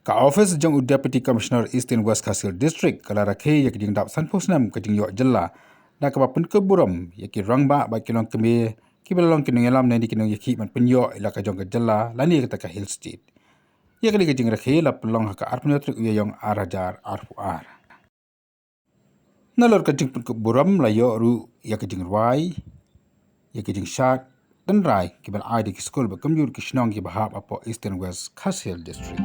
Ka office jong Deputy Commissioner East and West Khasi District kala rakhe yak jing dap san posnam ka jing yo jella na ka Pynkup Burom yak rang ba kilong keme ki belong kinong yalam na di kinong yakhi man penyo ila ka jong ka jella lani ka Hill State yak li ka jing rakhe la pelong ka arpnyo trik uyong arajar arfuar nalor ka jing Pynkup Burom la yo ru yak jing ruai yak jing shat dan rai ki bal ai di school ba kamjur ki shnong ki bahap apo East and West Khasi District.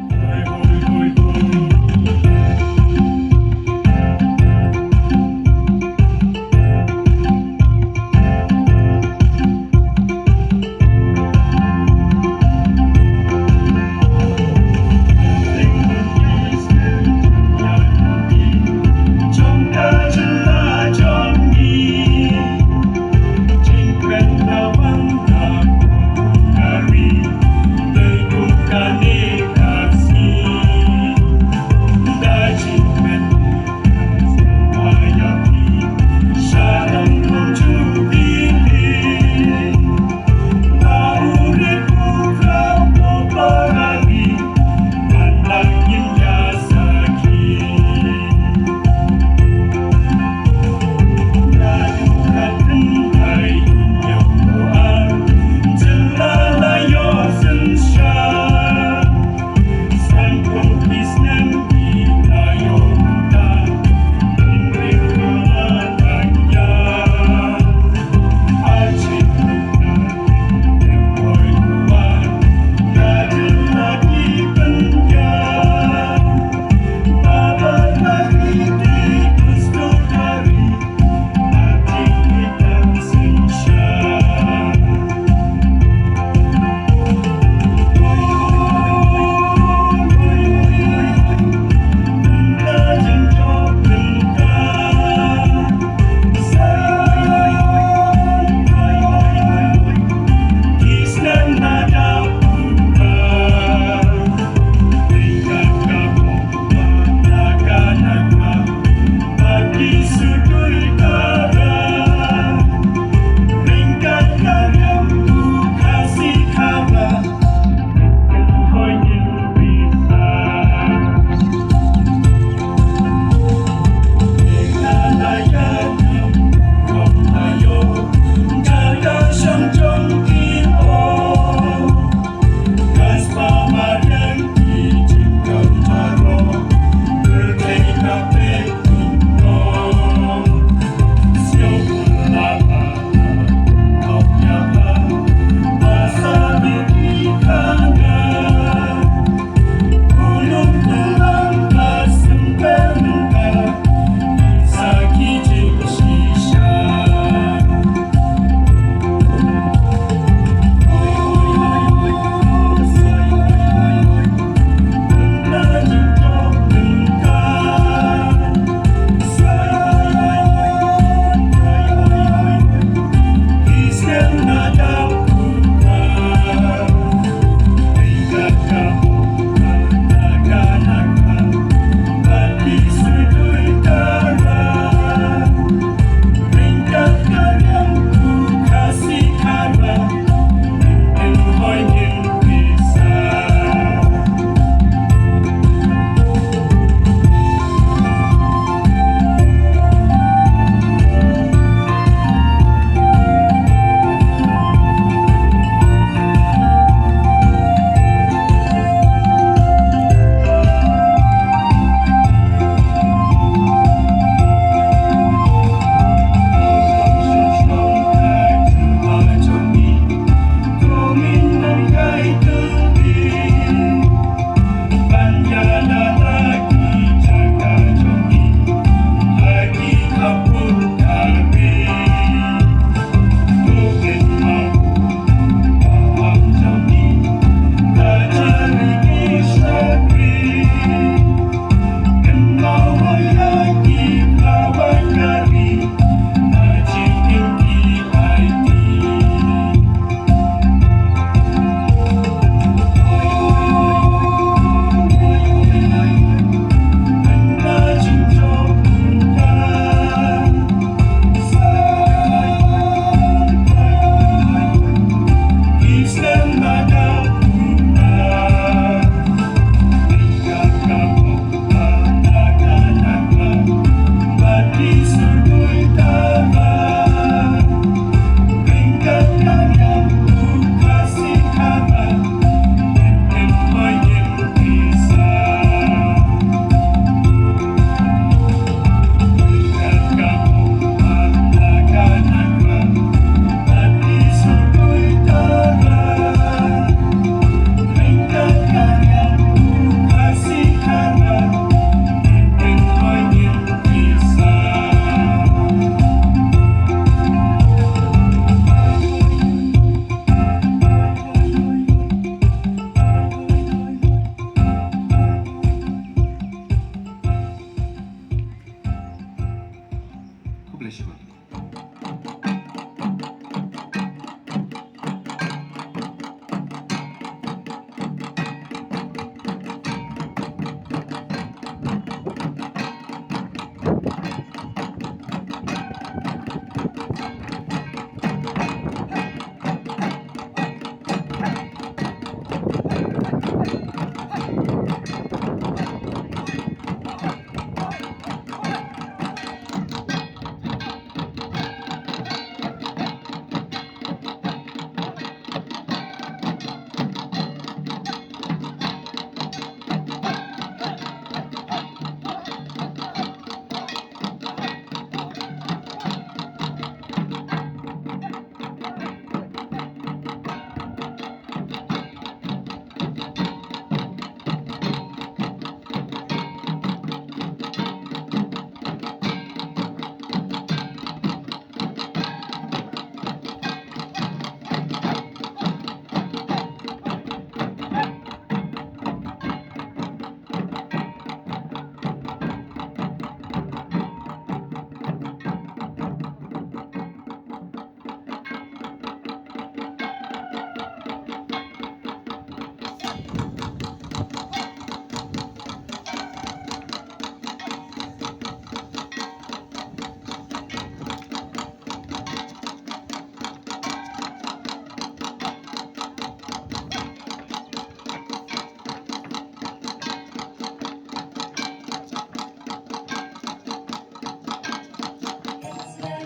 pleasure.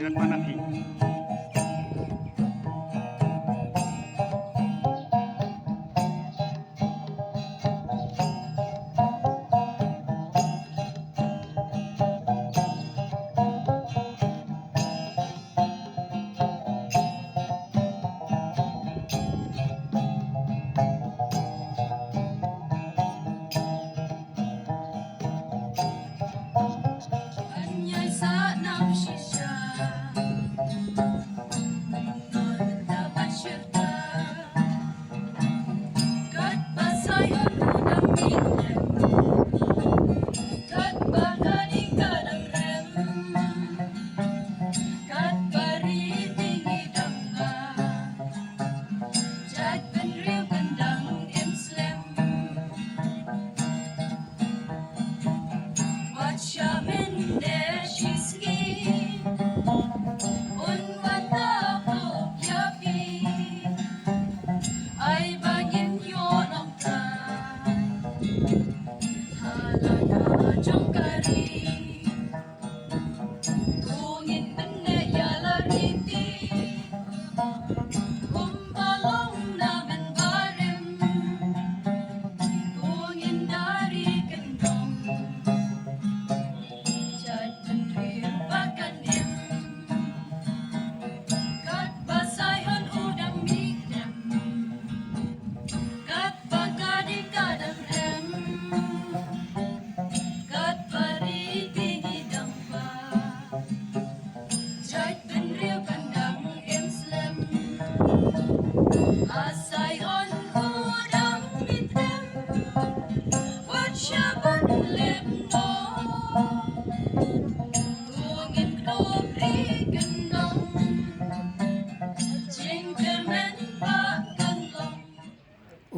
Dengan Manapi.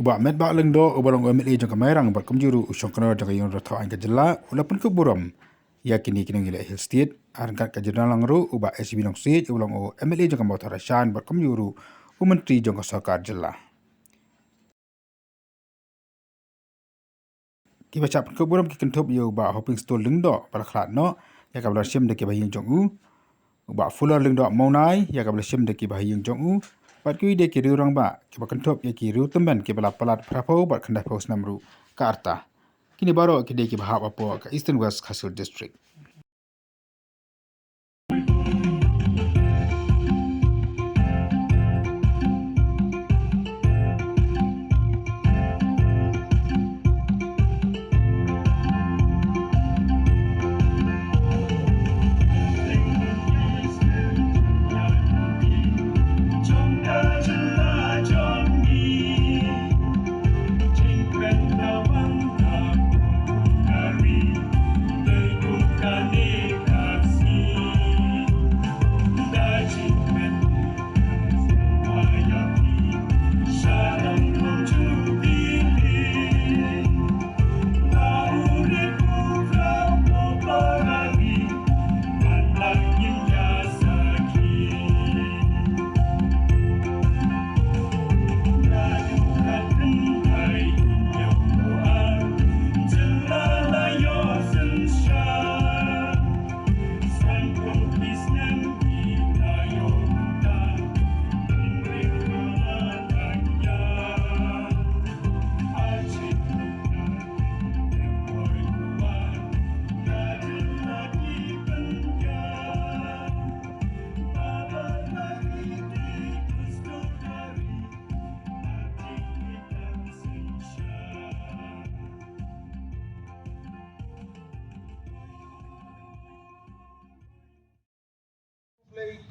Ubah met bak leng do ubalong MLA jangka merang bar kumjuru usong kenal jangka yung rotho ang kajela ula Pynkup Burom ya kini Nongïaleh Hill State arangkat kajela langru ubah SB Nong State ubalong o MLA jangka mau tarashan bar kumjuru menteri jangka sarkar jela ki baca Pynkup Burom ki kentup yo ubah hoping store leng do bar khlat no ya kabla sim de ki bayin jong u ubah fular leng do mau nai ya kabla sim de ki bayin jong u Bat kui de kiri orang ba, kiba kentup ya kiri temban kiba lapalat prapau bat kendai paus namru ke arta. Kini baru kide kiba hap apa ke Eastern West Khasi District.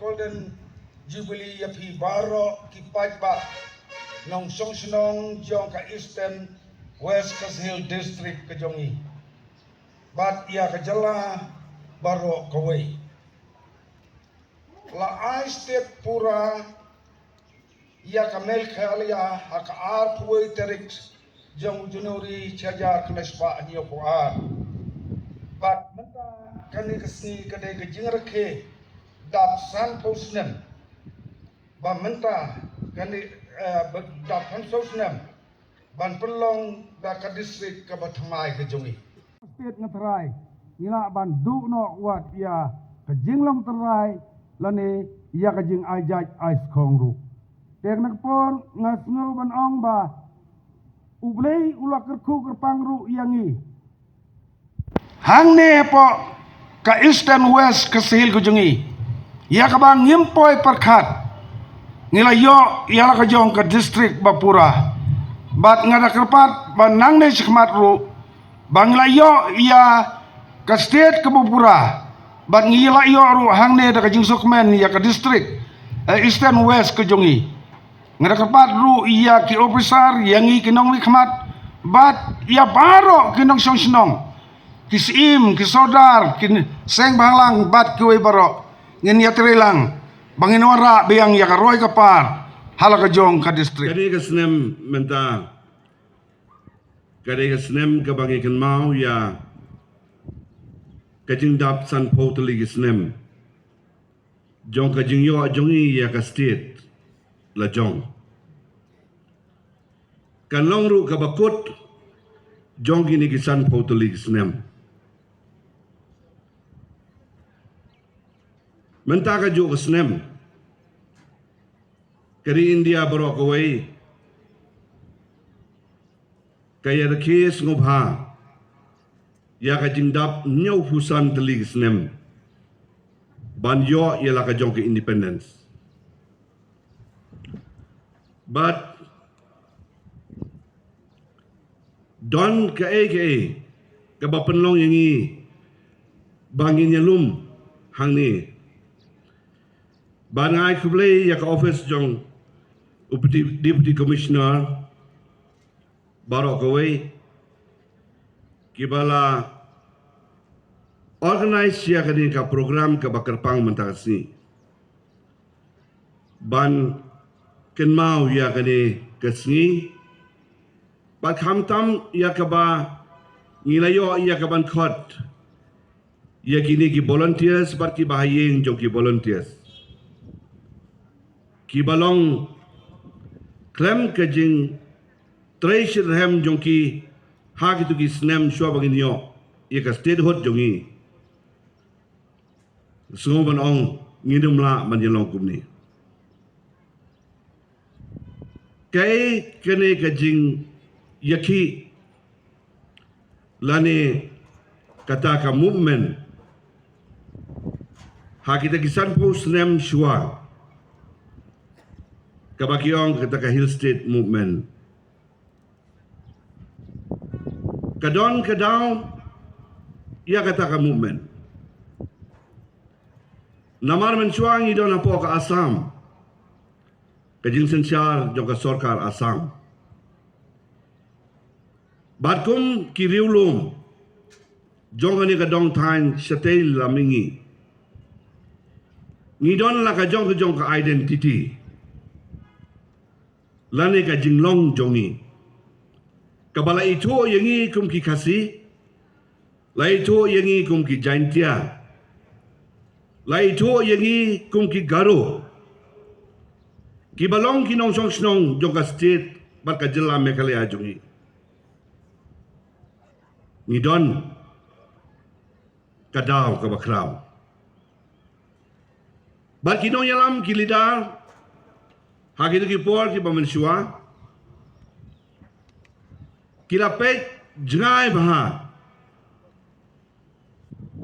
Golden Jubilee ya pi baro ki pajba nong song snong jong ka Eastern West Khasi District ke jongi. Bat ia ke jala baro kawai. La ai state pura ia ka mel khalia hak ar puai terik jong junuri chaja knespa anio puar. Bat menta kani kasi kadai ke jingrakhe dap san posnem. Ba menta kani dap san posnem. Ban pelong da ka district ka bathamai ke jongi. State ngatrai ila ban du no wat ia ka jinglong terai lane ia ka jing ajaj ais khongru. Tek nak pon ngasngo ban ong ba ublei ula kerku kerpangru yangi. Hang ne po ka Eastern West Khasi kujungi. Ia ka bang ngimpoi perkhat. Ngila yo ia la ka jong ka district Bapura. Bat ngada kerpat ban nang ne sikmat ru. Bang ngila yo ia ka state ka Bapura. Bat ngila yo ru hang ne da ka jing sukmen ia ka district Eastern West kujungi. Ngada kerpat ru ia ki officer yangi kinong nikmat. Bat ia baro kinong song senong. Kisim, kisodar, seng banglang bat kuwe baro. Ngin ya terelang. Bangin wara biang ya karoy kapar. Hala ka jong ka district. Kadi ka sinem menta. Kadi ka sinem ka bangi kan mau ya. Kajing dap san potali ka sinem. Jong kajing yo jongi ya ka state. La jong. Kan longru ka bakut. Jong gini ki san potali ka sinem. Menta ka jo kesnem. Kari India barok away. Kaya the case ngobha. Ya ka jingdap nyaw husan teli kesnem. Ban yo ialah ka jong ke independence. But don ka ka bapenlong yangi bangin nyalum hang ni. Bangai kublai ya ka office jong deputy commissioner barok away kibala organize ya ka ka program ka bakarpang mentakasi ban kenmau ya ka ni kasni bat hamtam ya ka ba ngilayo ya ka ban khot ya kini ki volunteers bat ki bahayeng jong ki volunteers ki balong klem kajing treasure hem jongki ha ki tu ki snem shwa bagin yo ye ka statehood jongi sungo ban ong ngidum la ban yelong kumni kai kene kajing yaki lane kata ka movement ha kita kisan po snem shwa kabakiong kata ka Hill State Movement. Kadon kadaw, ia kata ka movement. Namar mensuang idon na po ka Assam. Kajing sensyar jong ka sorkar Assam. Batkum kiriulum. Jong ani kadong tain syatay lamingi. Ngidon la ka jong ka identity. Lani ka jinglong jongi. Kabala ito yangi kum ki Khasi. La ito yangi kum ki Jaintia. La ito yangi kum ki Garo. Kibalong kinong song snong jong ka state bat ka jela Meghalaya jongi. Ngidon kadaw ka bakraw. Bat kinong yalam ki lidar hak itu kipor ki pamensua kilapet jengai baha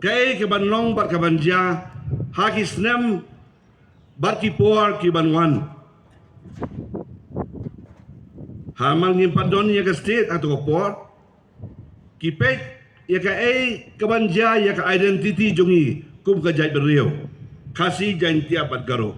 kai ke banlong bar ka banja hak isnem bar kipor ki banwan hamal ngim padon ya ka state atau kopor kipet ya ka ke banja ya ka identity jongi kum ka jait beriau Khasi jantia bat garo.